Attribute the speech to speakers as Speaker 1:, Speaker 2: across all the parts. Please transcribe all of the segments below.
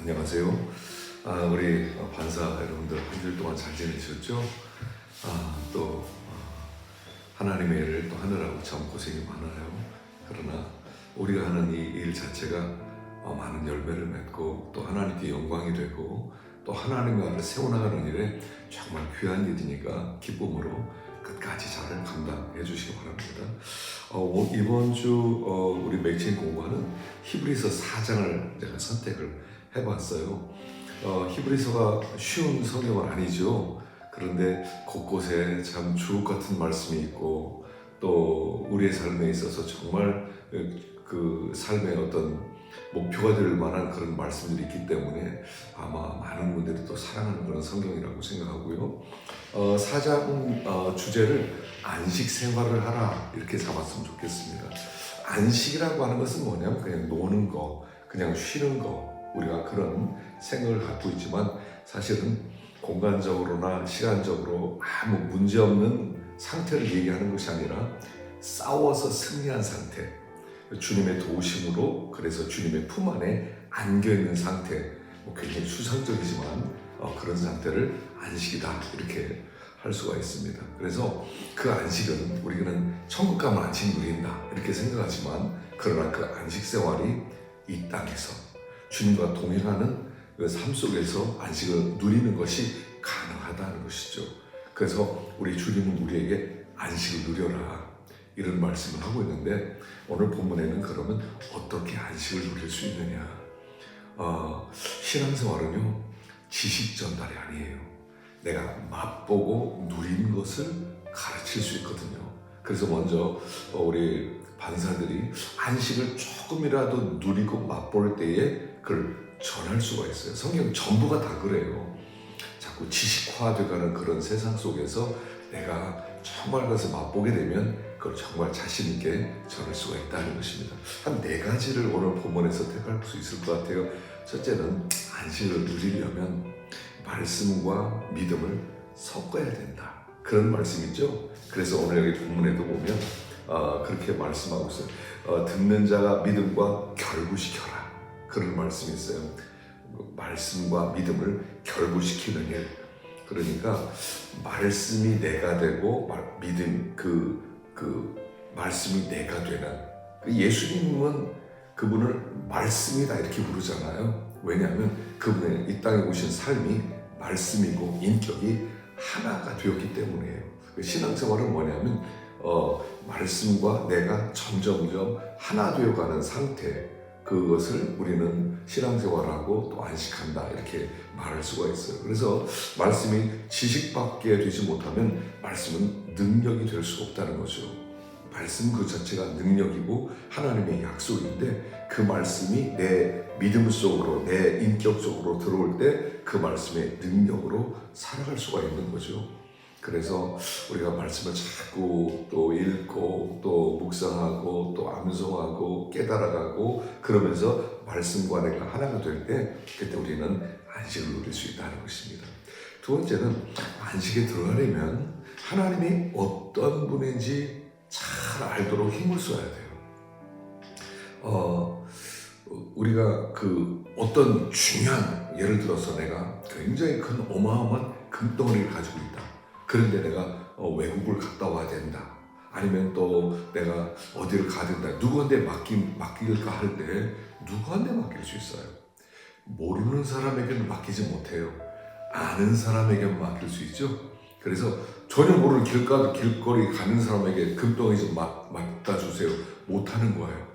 Speaker 1: 안녕하세요. 우리 반사 여러분들 한 주일 동안 잘 지내셨죠? 또 하나님의 일을 또 하느라고 참 고생이 많아요. 그러나 우리가 하는 이 일 자체가 많은 열매를 맺고 또 하나님께 영광이 되고 또 하나님의 나라를 세워나가는 일에 정말 귀한 일이니까 기쁨으로 끝까지 잘 감당해 주시기 바랍니다. 이번 주 우리 매칭 공부하는 히브리서 4장을 제가 선택을 해봤어요. 히브리서가 쉬운 성경은 아니죠. 그런데 곳곳에 참 주옥 같은 말씀이 있고 또 우리의 삶에 있어서 정말 그 삶의 어떤 목표가 될 만한 그런 말씀들이 있기 때문에 아마 많은 분들이 또 사랑하는 그런 성경이라고 생각하고요. 4장 주제를 안식 생활을 하라 이렇게 잡았으면 좋겠습니다. 안식이라고 하는 것은 뭐냐면 그냥 노는 거, 그냥 쉬는 거, 우리가 그런 생각을 갖고 있지만 사실은 공간적으로나 시간적으로 아무 문제없는 상태를 얘기하는 것이 아니라 싸워서 승리한 상태, 주님의 도우심으로 그래서 주님의 품 안에 안겨있는 상태, 굉장히 추상적이지만 그런 상태를 안식이다 이렇게 할 수가 있습니다. 그래서 그 안식은 우리는 천국 가면 안식 누린다 이렇게 생각하지만 그러나 그 안식 생활이 이 땅에서 주님과 동행하는 그 삶 속에서 안식을 누리는 것이 가능하다는 것이죠. 그래서 우리 주님은 우리에게 안식을 누려라 이런 말씀을 하고 있는데 오늘 본문에는 그러면 어떻게 안식을 누릴 수 있느냐? 신앙생활은요 지식 전달이 아니에요. 내가 맛보고 누린 것을 가르칠 수 있거든요. 그래서 먼저 우리 반사들이 안식을 조금이라도 누리고 맛볼 때에 그걸 전할 수가 있어요. 성경 전부가 다 그래요. 자꾸 지식화되어가는 그런 세상 속에서 내가 정말 그것을 맛보게 되면 그걸 정말 자신 있게 전할 수가 있다는 것입니다. 한 4가지를 오늘 본문에서 택할 수 있을 것 같아요. 첫째는 안식을 누리려면 말씀과 믿음을 섞어야 된다. 그런 말씀이죠. 그래서 오늘 여기 본문에도 보면 그렇게 말씀하고 있어요. 듣는 자가 믿음과 결부시켜라. 그런 말씀이 있어요. 말씀과 믿음을 결부시키는 일. 그러니까 말씀이 내가 되고 믿음 그 말씀이 내가 되는. 예수님은 그분을 말씀이다 이렇게 부르잖아요. 왜냐하면 그분의 이 땅에 오신 삶이 말씀이고 인격이 하나가 되었기 때문이에요. 신앙생활은 뭐냐면 말씀과 내가 점점점 하나 되어가는 상태, 그것을 우리는 신앙생활하고 또 안식한다 이렇게 말할 수가 있어요. 그래서 말씀이 지식밖에 되지 못하면 말씀은 능력이 될 수가 없다는 거죠. 말씀 그 자체가 능력이고 하나님의 약속인데 그 말씀이 내 믿음 속으로 내 인격 속으로 들어올 때 그 말씀의 능력으로 살아갈 수가 있는 거죠. 그래서 우리가 말씀을 자꾸 또 읽고 또 묵상하고 또 암송하고 깨달아가고 그러면서 말씀과 내가 하나가 될 때 그때 우리는 안식을 누릴 수 있다는 것입니다. 두 번째는 안식에 들어가려면 하나님이 어떤 분인지 잘 알도록 힘을 써야 돼요. 우리가 그 어떤 중요한 예를 들어서 내가 굉장히 큰 어마어마한 금덩어리를 가지고 있다. 그런데 내가 외국을 갔다 와야 된다. 아니면 또 내가 어디를 가야 된다. 누구한테 맡길까 할 때 누구한테 맡길 수 있어요? 모르는 사람에게는 맡기지 못해요. 아는 사람에게만 맡길 수 있죠. 그래서 전혀 모르는 길거리 가는 사람에게 금덩이 좀 맡다 주세요. 못하는 거예요.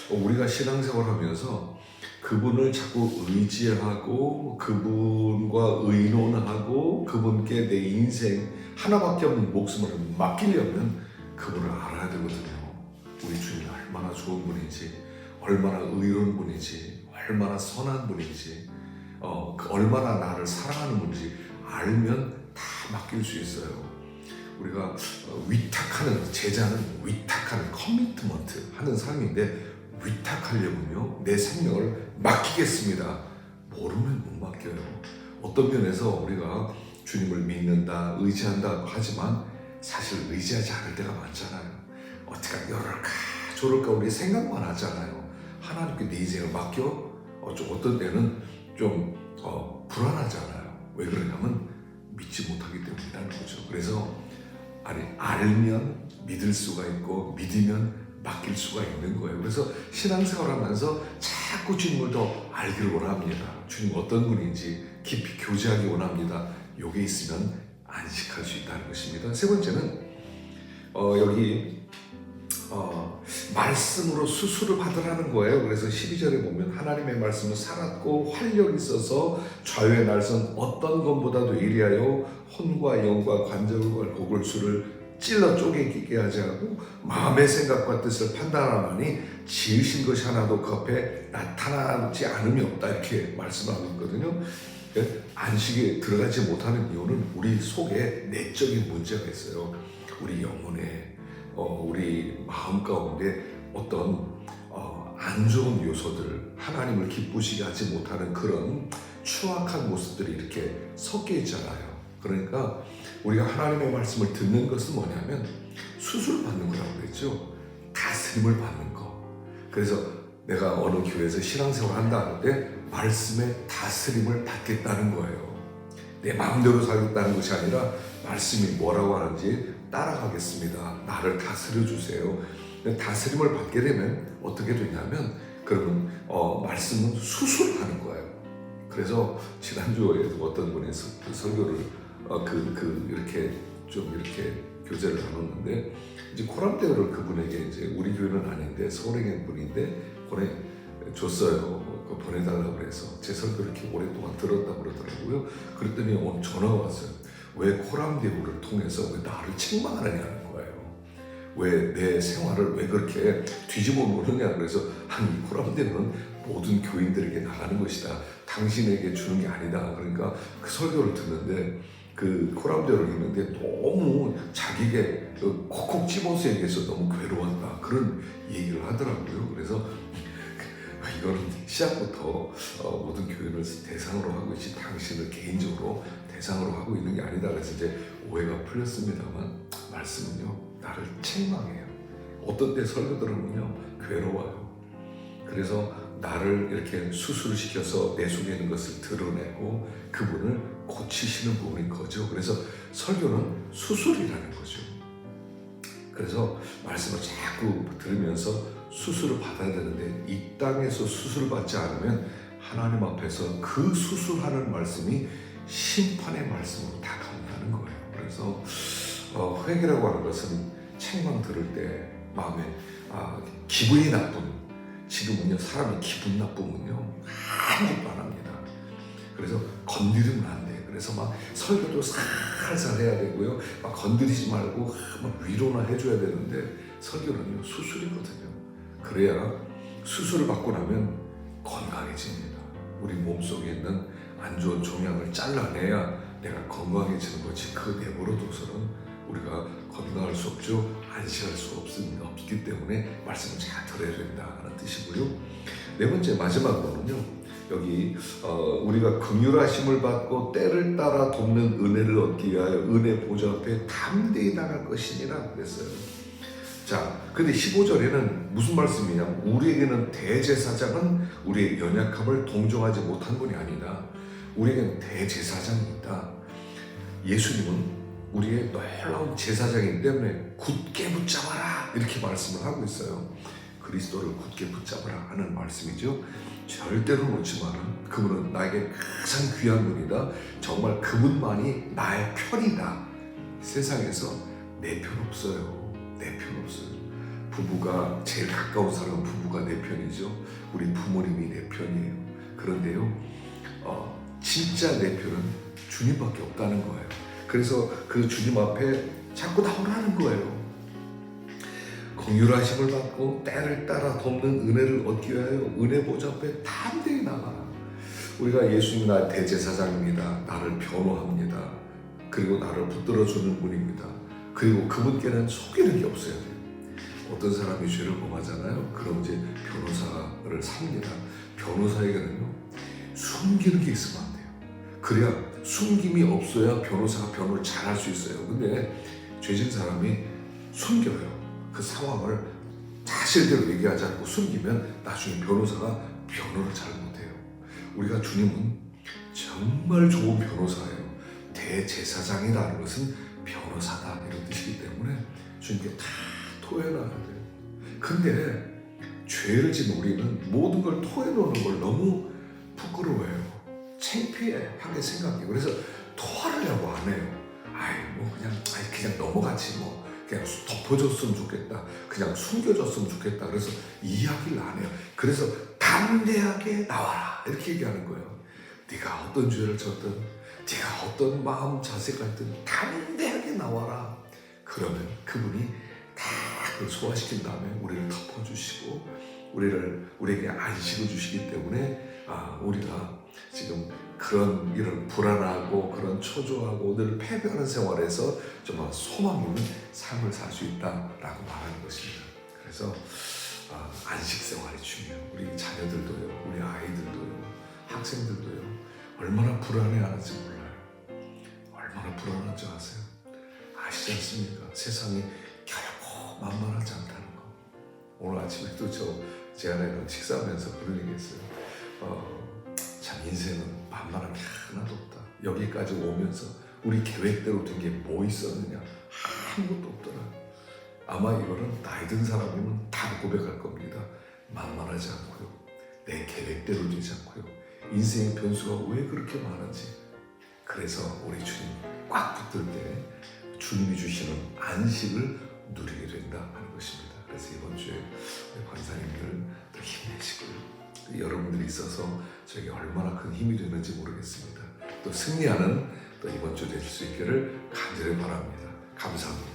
Speaker 1: 우리가 신앙생활하면서 그분을 자꾸 의지하고 그분과 의논하고 그분께 내 인생 하나밖에 없는 목숨을 맡기려면 그분을 알아야 되거든요. 우리 주님이 얼마나 좋은 분인지, 얼마나 의로운 분인지, 얼마나 선한 분인지, 얼마나 나를 사랑하는 분인지 알면 다 맡길 수 있어요. 우리가 위탁하는, 제자는 위탁하는 커미트먼트 하는 삶인데 위탁하려면요 내 생명을 맡기겠습니다. 모르면 못 맡겨요. 어떤 면에서 우리가 주님을 믿는다, 의지한다 하지만 사실 의지하지 않을 때가 많잖아요. 어떻게 이럴까 저럴까 우리 생각만 하잖아요. 하나님께 내 인생을 맡겨? 어떤 때는 좀 불안하잖아요. 왜 그러냐면 믿지 못하기 때문이라는 거죠. 그래서 알면 믿을 수가 있고 믿으면 맡길 수가 있는 거예요. 그래서 신앙생활하면서 자꾸 주님을 더 알기를 원합니다. 주님 어떤 분인지 깊이 교제하기 원합니다. 요게 있으면 안식할 수 있다는 것입니다. 세 번째는 여기 말씀으로 수술을 받으라는 거예요. 그래서 12절에 보면 하나님의 말씀은 살았고 활력이 있어서 좌우의 날선 어떤 것보다도 예리하여 혼과 영과 관절과 골골수를 찔러 쪼개기게 하지 않고 마음의 생각과 뜻을 판단하나니 지으신 것이 하나도 그 앞에 나타나지 않음이 없다, 이렇게 말씀하고 있거든요. 안식에 들어가지 못하는 이유는 우리 속에 내적인 문제가 있어요. 우리 영혼에 우리 마음 가운데 어떤 안 좋은 요소들, 하나님을 기쁘시게 하지 못하는 그런 추악한 모습들이 이렇게 섞여 있잖아요. 그러니까 우리가 하나님의 말씀을 듣는 것은 뭐냐면 수술받는 거라고 그랬죠. 다스림을 받는 거. 그래서 내가 어느 교회에서 신앙생활을 한다 하는데 말씀의 다스림을 받겠다는 거예요. 내 마음대로 살겠다는 것이 아니라 말씀이 뭐라고 하는지 따라가겠습니다. 나를 다스려 주세요. 다스림을 받게 되면 어떻게 되냐면 그러면 말씀은 수술하는 거예요. 그래서 지난주에 어떤 분이 설교를 이렇게 교제를 나눴는데 이제 코람대를 그분에게 이제 우리 교회는 아닌데 서울에 분인데 보내줬어요. 보내달라고 그래서 제 설교를 이렇게 오랫동안 들었다고 그러더라고요. 그랬더니 오늘 전화가 왔어요. 왜 코람대우를 통해서 왜 나를 책망하느냐는 거예요. 왜 내 생활을 왜 그렇게 뒤집어 놓느냐. 그래서 이 코람대우는 모든 교인들에게 나가는 것이다. 당신에게 주는 게 아니다. 그러니까 그 설교를 듣는데 그 코람대우를 읽는데 너무 자기에게 콕콕 집어서 얘기해서 너무 괴로웠다. 그런 얘기를 하더라고요. 그래서 이거는 시작부터 모든 교인을 대상으로 하고 있지 당신을 개인적으로 대상으로 하고 있는 게 아니다. 그래서 이제 오해가 풀렸습니다만 말씀은요 나를 책망해요. 어떤 때 설교 들으면요 괴로워요. 그래서 나를 이렇게 수술을 시켜서 내 속에 있는 것을 드러내고 그분을 고치시는 부분인 거죠. 그래서 설교는 수술이라는 거죠. 그래서 말씀을 자꾸 들으면서 수술을 받아야 되는데 이 땅에서 수술을 받지 않으면 하나님 앞에서 그 수술하는 말씀이 심판의 말씀으로 다가온다는 거예요. 그래서 회개라고 하는 것은 책망 들을 때 마음에 기분이 나쁜, 지금은요 사람이 기분 나쁘면요 아무것도 안 합니다. 그래서 건드리면 안 돼. 그래서 막 설교도 살살 해야 되고요. 막 건드리지 말고 막 위로나 해줘야 되는데 설교는요 수술이거든요. 그래야 수술을 받고 나면 건강해집니다. 우리 몸속에 있는 안 좋은 종양을 잘라내야 내가 건강해지는 거지. 그거 내버려둬서는 우리가 건강할 수 없죠. 안식할 수 없기 때문에 말씀을 잘 들어야 된다는 뜻이고요. 네 번째 마지막으로는요. 여기 우리가 긍휼하심을 받고 때를 따라 돕는 은혜를 얻기 위하여 은혜 보좌 앞에 담대히 나갈 것이니라 그랬어요. 자, 근데 15절에는 무슨 말씀이냐면 우리에게는 대제사장은 우리의 연약함을 동정하지 못한 분이 아니다. 우리에게는 대제사장이 있다. 예수님은 우리의 놀라운 제사장이기 때문에 굳게 붙잡아라 이렇게 말씀을 하고 있어요. 그리스도를 굳게 붙잡아라 하는 말씀이죠. 절대로 놓지 마라. 그분은 나에게 가장 귀한 분이다. 정말 그분만이 나의 편이다. 세상에서 내 편 없어요. 내 편 없어요. 부부가 제일 가까운 사람은 부부가 내 편이죠. 우리 부모님이 내 편이에요. 그런데요 진짜 내 편은 주님밖에 없다는 거예요. 그래서 그 주님 앞에 자꾸 나오라는 거예요. 긍휼하심을 받고 때를 따라 돕는 은혜를 얻기 위하여 은혜 보좌 앞에 담대히 나가라. 우리가 예수님이 나의 대제사장입니다. 나를 변호합니다. 그리고 나를 붙들어주는 분입니다. 그리고 그분께는 속이는 게 없어야 돼요. 어떤 사람이 죄를 범하잖아요. 그럼 이제 변호사를 삽니다. 변호사에게는요 숨기는 게 있으면 안 돼요. 그래야 숨김이 없어야 변호사가 변호를 잘 할 수 있어요. 근데 죄진 사람이 숨겨요. 그 상황을 사실대로 얘기하지 않고 숨기면 나중에 변호사가 변호를 잘 못해요. 우리가 주님은 정말 좋은 변호사예요. 대제사장이라는 것은 변호사다 이런 뜻이기 때문에 주님께 다 토해놔야 돼요. 근데 죄를 지은 우리는 모든 걸 토해놓는 걸 너무 부끄러워해요. 창피하게 생각해요. 그래서 토하려고 안 해요. 그냥 넘어가지 뭐. 그냥 덮어줬으면 좋겠다. 그냥 숨겨줬으면 좋겠다. 그래서 이야기를 안 해요. 그래서 담대하게 나와라 이렇게 얘기하는 거예요. 네가 어떤 죄를 졌든 네가 어떤 마음 자세가 있든 담대하게 나와라. 그러면 그분이 다 그걸 소화시킨 다음에 우리를 덮어주시고 우리에게 안식을 주시기 때문에 우리가 지금 그런 이런 불안하고 그런 초조하고 늘 패배하는 생활에서 정말 소망 있는 삶을 살 수 있다라고 말하는 것입니다. 그래서 안식 생활이 중요해요. 우리 자녀들도요, 우리 아이들도요, 학생들도요. 얼마나 불안해하는지 몰라요. 얼마나 불안한지 아세요? 아시지 않습니까? 세상이 결코 만만하지 않다는 거. 오늘 아침에도 제 아내랑 식사하면서 그런 얘기했어요. 참 인생은 만만한 게 하나도 없다. 여기까지 오면서 우리 계획대로 된 게 뭐 있었느냐? 아무것도 없더라. 아마 이거는 나이 든 사람이면 다 고백할 겁니다. 만만하지 않고요. 내 계획대로 되지 않고요. 인생의 변수가 왜 그렇게 많은지. 그래서 우리 주님 꽉 붙들 때 주님이 주시는 안식을 누리게 된다 하는 것입니다. 그래서 이번 주에 우리 권사님들 또 힘내시고요. 여러분들이 있어서 저에게 얼마나 큰 힘이 되는지 모르겠습니다. 또 승리하는 또 이번 주 될 수 있기를 간절히 바랍니다. 감사합니다.